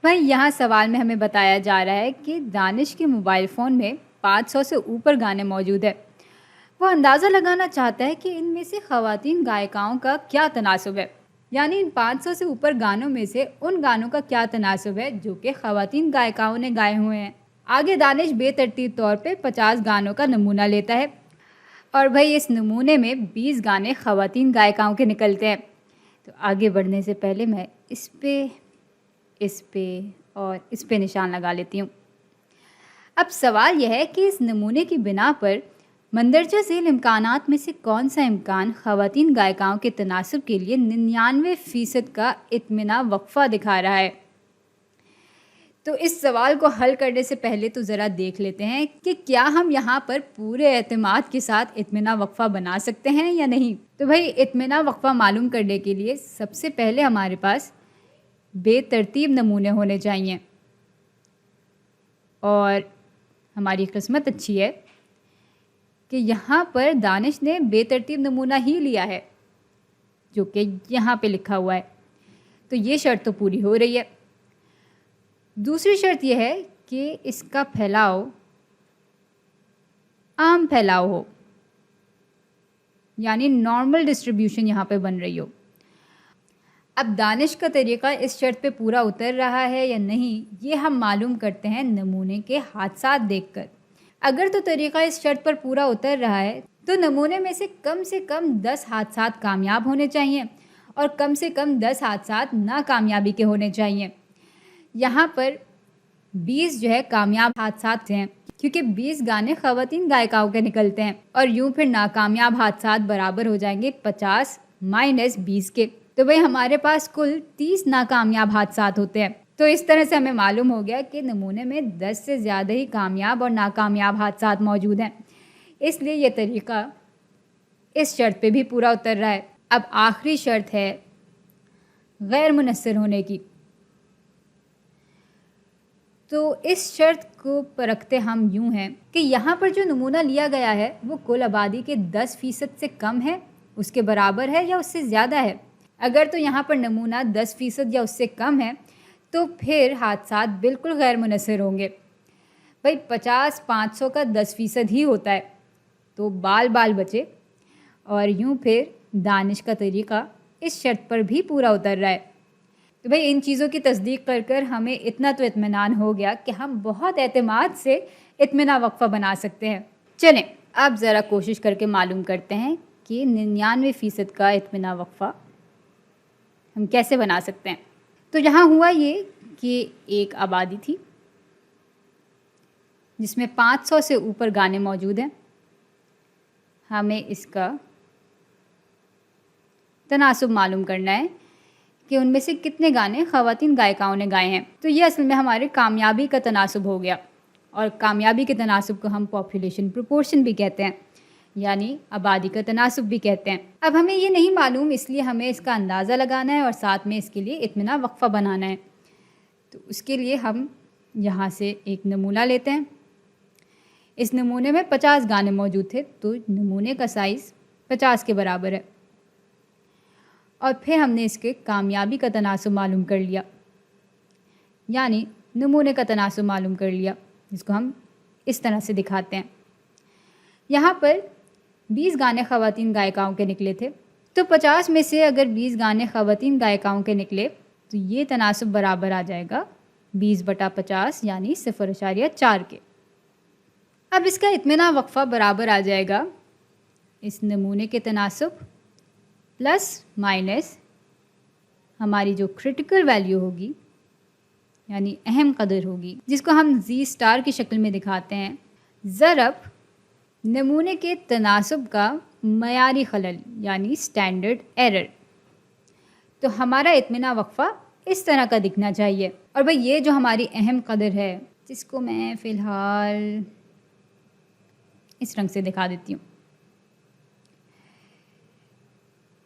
भाई यहाँ सवाल में हमें बताया जा रहा है कि दानिश के मोबाइल फ़ोन में 500 से ऊपर गाने मौजूद है। वो अंदाज़ा लगाना चाहता है कि इनमें से ख़वातीन गायिकाओं का क्या तनासुब है, यानी इन 500 से ऊपर गानों में से उन गानों का क्या तनासुब है जो कि ख़वातीन गायिकाओं ने गाए हुए हैं। आगे दानिश बेतरतीब तौर पे 50 गानों का नमूना लेता है और भाई इस नमूने में 20 गाने ख़वातीन गायिकाओं के निकलते हैं। तो आगे बढ़ने से पहले मैं इस पे और इस पे निशान लगा लेती हूँ। अब सवाल यह है कि इस नमूने की बिना पर मंदरजा झेल इम्कानात में से कौन सा इम्कान ख़वातीन गायिकाओं के तनासुब के लिए 99% का इत्मीना वक्फ़ा दिखा रहा है। तो इस सवाल को हल करने से पहले तो ज़रा देख लेते हैं कि क्या हम यहाँ पर पूरे एतमाद के साथ इत्मीना वक्फ़ा बना सकते हैं या नहीं। तो भाई इत्मीना वक्फ़ा मालूम करने के लिए सबसे पहले हमारे पास बेतरतीब नमूने होने चाहिए, और हमारी किस्मत अच्छी है कि यहाँ पर दानिश ने बेतरतीब नमूना ही लिया है जो कि यहाँ पे लिखा हुआ है। तो ये शर्त तो पूरी हो रही है। दूसरी शर्त यह है कि इसका फैलाव आम फैलाव हो, यानी नॉर्मल डिस्ट्रीब्यूशन यहाँ पे बन रही हो। अब दानिश का तरीक़ा इस शर्त पे पूरा उतर रहा है या नहीं, ये हम मालूम करते हैं नमूने के हादसात देखकर। अगर तो तरीक़ा इस शर्त पर पूरा उतर रहा है तो नमूने में से कम 10 हादसात कामयाब होने चाहिए और कम से कम 10 हादसात नाकामयाबी के होने चाहिए। यहाँ पर 20 जो है कामयाब हादसात हैं, क्योंकि 20 गाने ख़वातीन गायिकाओं के निकलते हैं, और यूँ फिर नाकामयाब हादसात बराबर हो जाएंगे 50 - 20 के। तो भाई हमारे पास कुल 30 नाकामयाब हादसात होते हैं। तो इस तरह से हमें मालूम हो गया कि नमूने में 10 से ज़्यादा ही कामयाब और नाकामयाब हादसात मौजूद हैं, इसलिए ये तरीक़ा इस शर्त पे भी पूरा उतर रहा है। अब आखिरी शर्त है गैर मुनस्सर होने की। तो इस शर्त को परखते हम यूँ हैं कि यहाँ पर जो नमूना लिया गया है वो कुल आबादी के 10% से कम है, उसके बराबर है या उससे ज़्यादा है। अगर तो यहाँ पर नमूना 10% या उससे कम है तो फिर हादसात बिल्कुल गैर मुनस्सर होंगे। भाई 50-500 का 10% ही होता है, तो बाल बाल बचे। और यूँ फिर दानिश का तरीक़ा इस शर्त पर भी पूरा उतर रहा है। तो भाई इन चीज़ों की तस्दीक कर कर हमें इतना तो इत्मीनान हो गया कि हम बहुत एतमाद से इत्मीना वक्फ़ा बना सकते हैं। चलें अब ज़रा कोशिश करके मालूम करते हैं कि 99% का इत्मीना वक्फ़ा हम कैसे बना सकते हैं। तो यहाँ हुआ ये कि एक आबादी थी जिसमें 500 से ऊपर गाने मौजूद हैं। हमें इसका तनासुब मालूम करना है कि उनमें से कितने गाने ख़वातीन गायिकाओं ने गाए हैं। तो ये असल में हमारे कामयाबी का तनासुब हो गया, और कामयाबी के तनासुब को हम पॉपुलेशन प्रोपोर्शन भी कहते हैं, यानी आबादी का तनासुब भी कहते हैं। अब हमें ये नहीं मालूम, इसलिए हमें इसका अंदाज़ा लगाना है और साथ में इसके लिए इत्मीना वक्फ़ा बनाना है। तो उसके लिए हम यहाँ से एक नमूना लेते हैं। इस नमूने में 50 गाने मौजूद थे, तो नमूने का साइज़ 50 के बराबर है। और फिर हमने इसके कामयाबी का तनासुब मालूम कर लिया, यानी नमूने का तनासुब मालूम कर लिया, जिसको हम इस तरह से दिखाते हैं। यहाँ पर 20 गाने ख़वातीन गायिकाओं के निकले थे, तो 50 में से अगर 20 गाने ख़वातीन गायिकाओं के निकले तो ये तनासुब बराबर आ जाएगा 20/50, यानी 0.4 के। अब इसका इत्मीना वक्फ़ा बराबर आ जाएगा इस नमूने के तनासुब प्लस माइनस हमारी जो क्रिटिकल वैल्यू होगी, यानी अहम कदर होगी, जिसको हम Z* की शक्ल में दिखाते हैं, ज़रब नमूने के तनासुब का मयारी खलल, यानी स्टैंडर्ड एरर। तो हमारा इत्मीना वक्फ़ा इस तरह का दिखना चाहिए। और भाई ये जो हमारी अहम कदर है, जिसको मैं फ़िलहाल इस रंग से दिखा देती हूँ,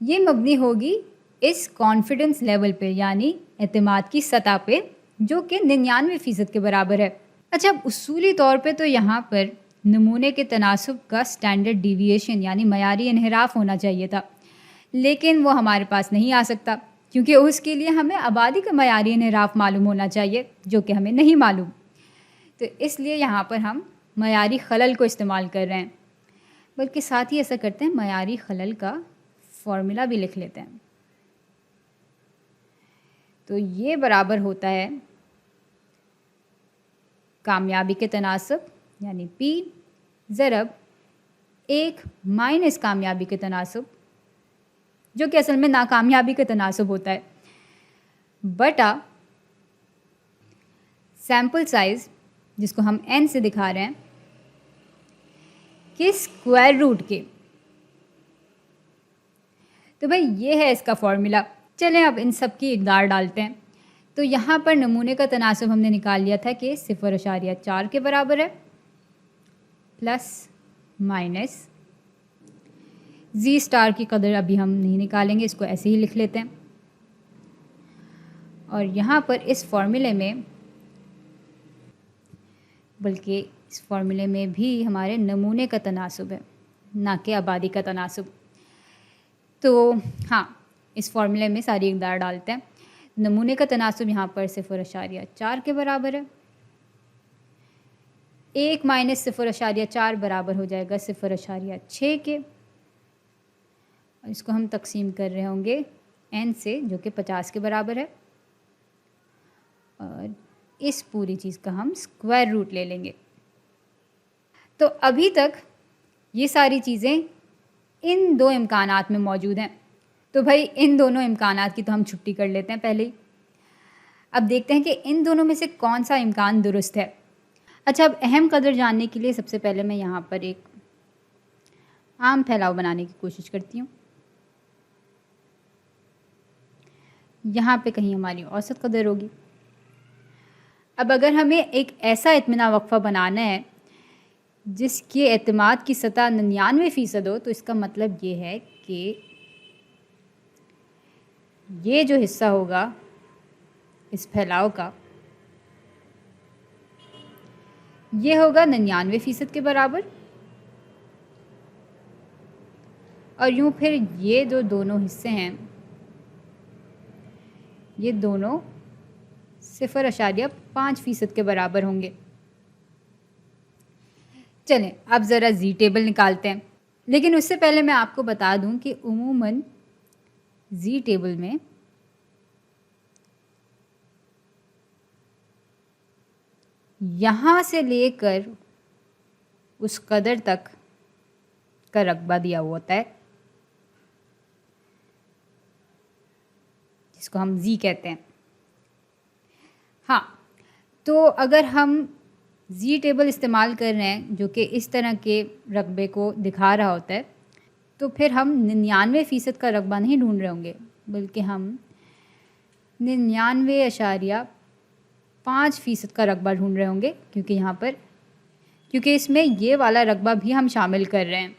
ये मबनी होगी इस कॉन्फिडेंस लेवल पे, यानी एतमाद की सतह पे, जो कि 99% के बराबर है। अच्छा, उसूली तौर पे तो यहाँ पर नमूने के तनासुब का स्टैंडर्ड डिविएशन यानी मयारी इन्हिराफ होना चाहिए था, लेकिन वो हमारे पास नहीं आ सकता, کیونکہ اس کے لیے ہمیں آبادی کا معیاری انحراف معلوم ہونا چاہیے جو کہ ہمیں نہیں معلوم. تو اس لیے یہاں پر ہم معیاری خلل کو استعمال کر رہے ہیں. بلکہ ساتھ ہی ایسا کرتے ہیں معیاری خلل کا فارمولا بھی لکھ لیتے ہیں. تو یہ برابر ہوتا ہے کامیابی کے تناسب یعنی P ضرب 1 مائنس کامیابی کے تناسب جو کہ اصل میں ناکامیابی کا تناسب ہوتا ہے بٹا سیمپل سائز جس کو ہم n سے دکھا رہے ہیں کہ اسکوائر روٹ کے. تو بھائی یہ ہے اس کا فارمولا. چلیں اب ان سب کی اقدار ڈالتے ہیں. تو یہاں پر نمونے کا تناسب ہم نے نکال لیا تھا کہ 0.4 کے برابر ہے پلس مائنس زی اسٹار کی قدر ابھی ہم نہیں نکالیں گے, اس کو ایسے ہی لکھ لیتے ہیں. اور یہاں پر اس فارمولے میں بلکہ اس فارمولے میں بھی ہمارے نمونے کا تناسب ہے نہ کہ آبادی کا تناسب. تو ہاں اس فارمولے میں ساری اقدار ڈالتے ہیں. نمونے کا تناسب یہاں پر 0.4 کے برابر ہے. 1 مائنس 0.4 برابر ہو جائے گا 0.6 کے. اور اس کو ہم تقسیم کر رہے ہوں گے n سے جو کہ 50 کے برابر ہے. اور اس پوری چیز کا ہم اسکوائر روٹ لے لیں گے. تو ابھی تک یہ ساری چیزیں ان دو امکانات میں موجود ہیں. تو بھائی ان دونوں امکانات کی تو ہم چھٹی کر لیتے ہیں پہلے ہی. اب دیکھتے ہیں کہ ان دونوں میں سے کون سا امکان درست ہے. اچھا اب اہم قدر جاننے کے لیے سب سے پہلے میں یہاں پر ایک عام پھیلاؤ بنانے کی کوشش کرتی ہوں. یہاں پہ کہیں ہماری اوسط قدر ہوگی. اب اگر ہمیں ایک ایسا اطمینان وقفہ بنانا ہے جس کے اعتماد کی سطح 99% ہو تو اس کا مطلب یہ ہے کہ یہ جو حصہ ہوگا اس پھیلاؤ کا یہ ہوگا 99% کے برابر. اور یوں پھر یہ جو دونوں حصے ہیں یہ دونوں 0.5% کے برابر ہوں گے. چلیں اب ذرا زی ٹیبل نکالتے ہیں. لیکن اس سے پہلے میں آپ کو بتا دوں کہ عموماً زی ٹیبل میں یہاں سے لے کر اس قدر تک کا رقبہ دیا ہوا ہوتا ہے جس کو ہم زی کہتے ہیں. ہاں تو اگر ہم زی ٹیبل استعمال کر رہے ہیں جو کہ اس طرح کے رقبے کو دکھا رہا ہوتا ہے تو پھر ہم 99% کا رقبہ نہیں ڈھونڈ رہے ہوں گے بلکہ ہم 99.5% کا رقبہ ڈھونڈ رہے ہوں گے کیونکہ اس میں یہ والا رقبہ بھی ہم شامل کر رہے ہیں.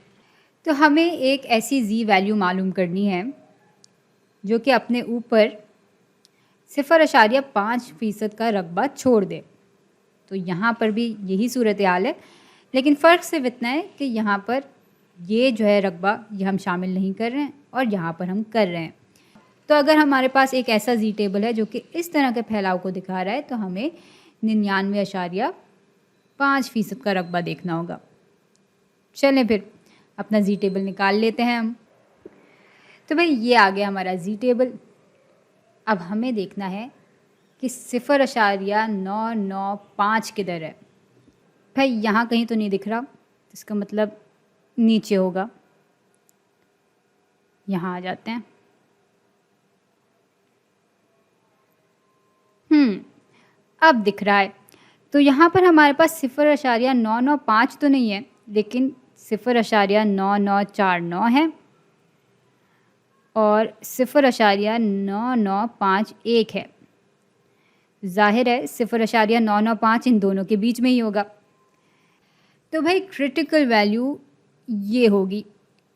تو ہمیں ایک ایسی زی ویلیو معلوم کرنی ہے جو کہ اپنے اوپر 0.5% کا رقبہ چھوڑ دے. تو یہاں پر بھی یہی صورتحال ہے لیکن فرق صرف اتنا ہے کہ یہاں پر یہ جو ہے رقبہ یہ ہم شامل نہیں کر رہے ہیں اور یہاں پر ہم کر رہے ہیں. تو اگر ہمارے پاس ایک ایسا زی ٹیبل ہے جو کہ اس طرح کے پھیلاؤ کو دکھا رہا ہے تو ہمیں 99.5% کا رقبہ دیکھنا ہوگا. چلیں پھر اپنا زی ٹیبل نکال لیتے ہیں ہم. تو بھائی یہ آ گیا ہمارا زی ٹیبل. اب ہمیں دیکھنا ہے کہ 0.995 کدھر ہے. بھائی یہاں کہیں تو نہیں دکھ رہا, اس کا مطلب نیچے ہوگا. یہاں آ جاتے ہیں. اب دکھ رہا ہے. تو یہاں پر ہمارے پاس 0.995 تو نہیں ہے لیکن 0.9949 ہے اور 0.9951 ہے. ظاہر ہے 0.995 ان دونوں کے بیچ میں ہی ہوگا. تو بھائی کرٹیکل ویلیو یہ ہوگی.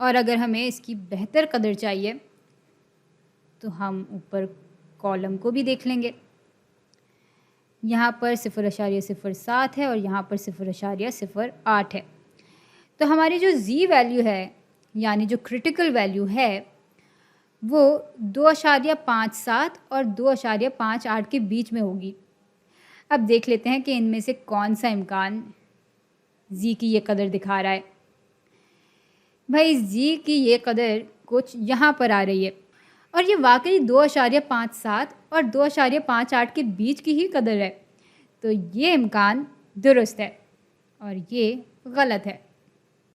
اور اگر ہمیں اس کی بہتر قدر چاہیے تو ہم اوپر کالم کو بھی دیکھ لیں گے. یہاں پر 0.07 ہے اور یہاں پر 0.08 ہے. تو ہماری جو زی ویلیو ہے یعنی جو کرٹیکل ویلیو ہے وہ 2.57 اور 2.58 کے بیچ میں ہوگی۔ اب دیکھ لیتے ہیں کہ ان میں سے کون سا امکان زی کی یہ قدر دکھا رہا ہے۔ بھائی زی کی یہ قدر کچھ یہاں پر آ رہی ہے اور یہ واقعی 2.57 اور 2.58 کے بیچ کی ہی قدر ہے، تو یہ امکان درست ہے اور یہ غلط ہے۔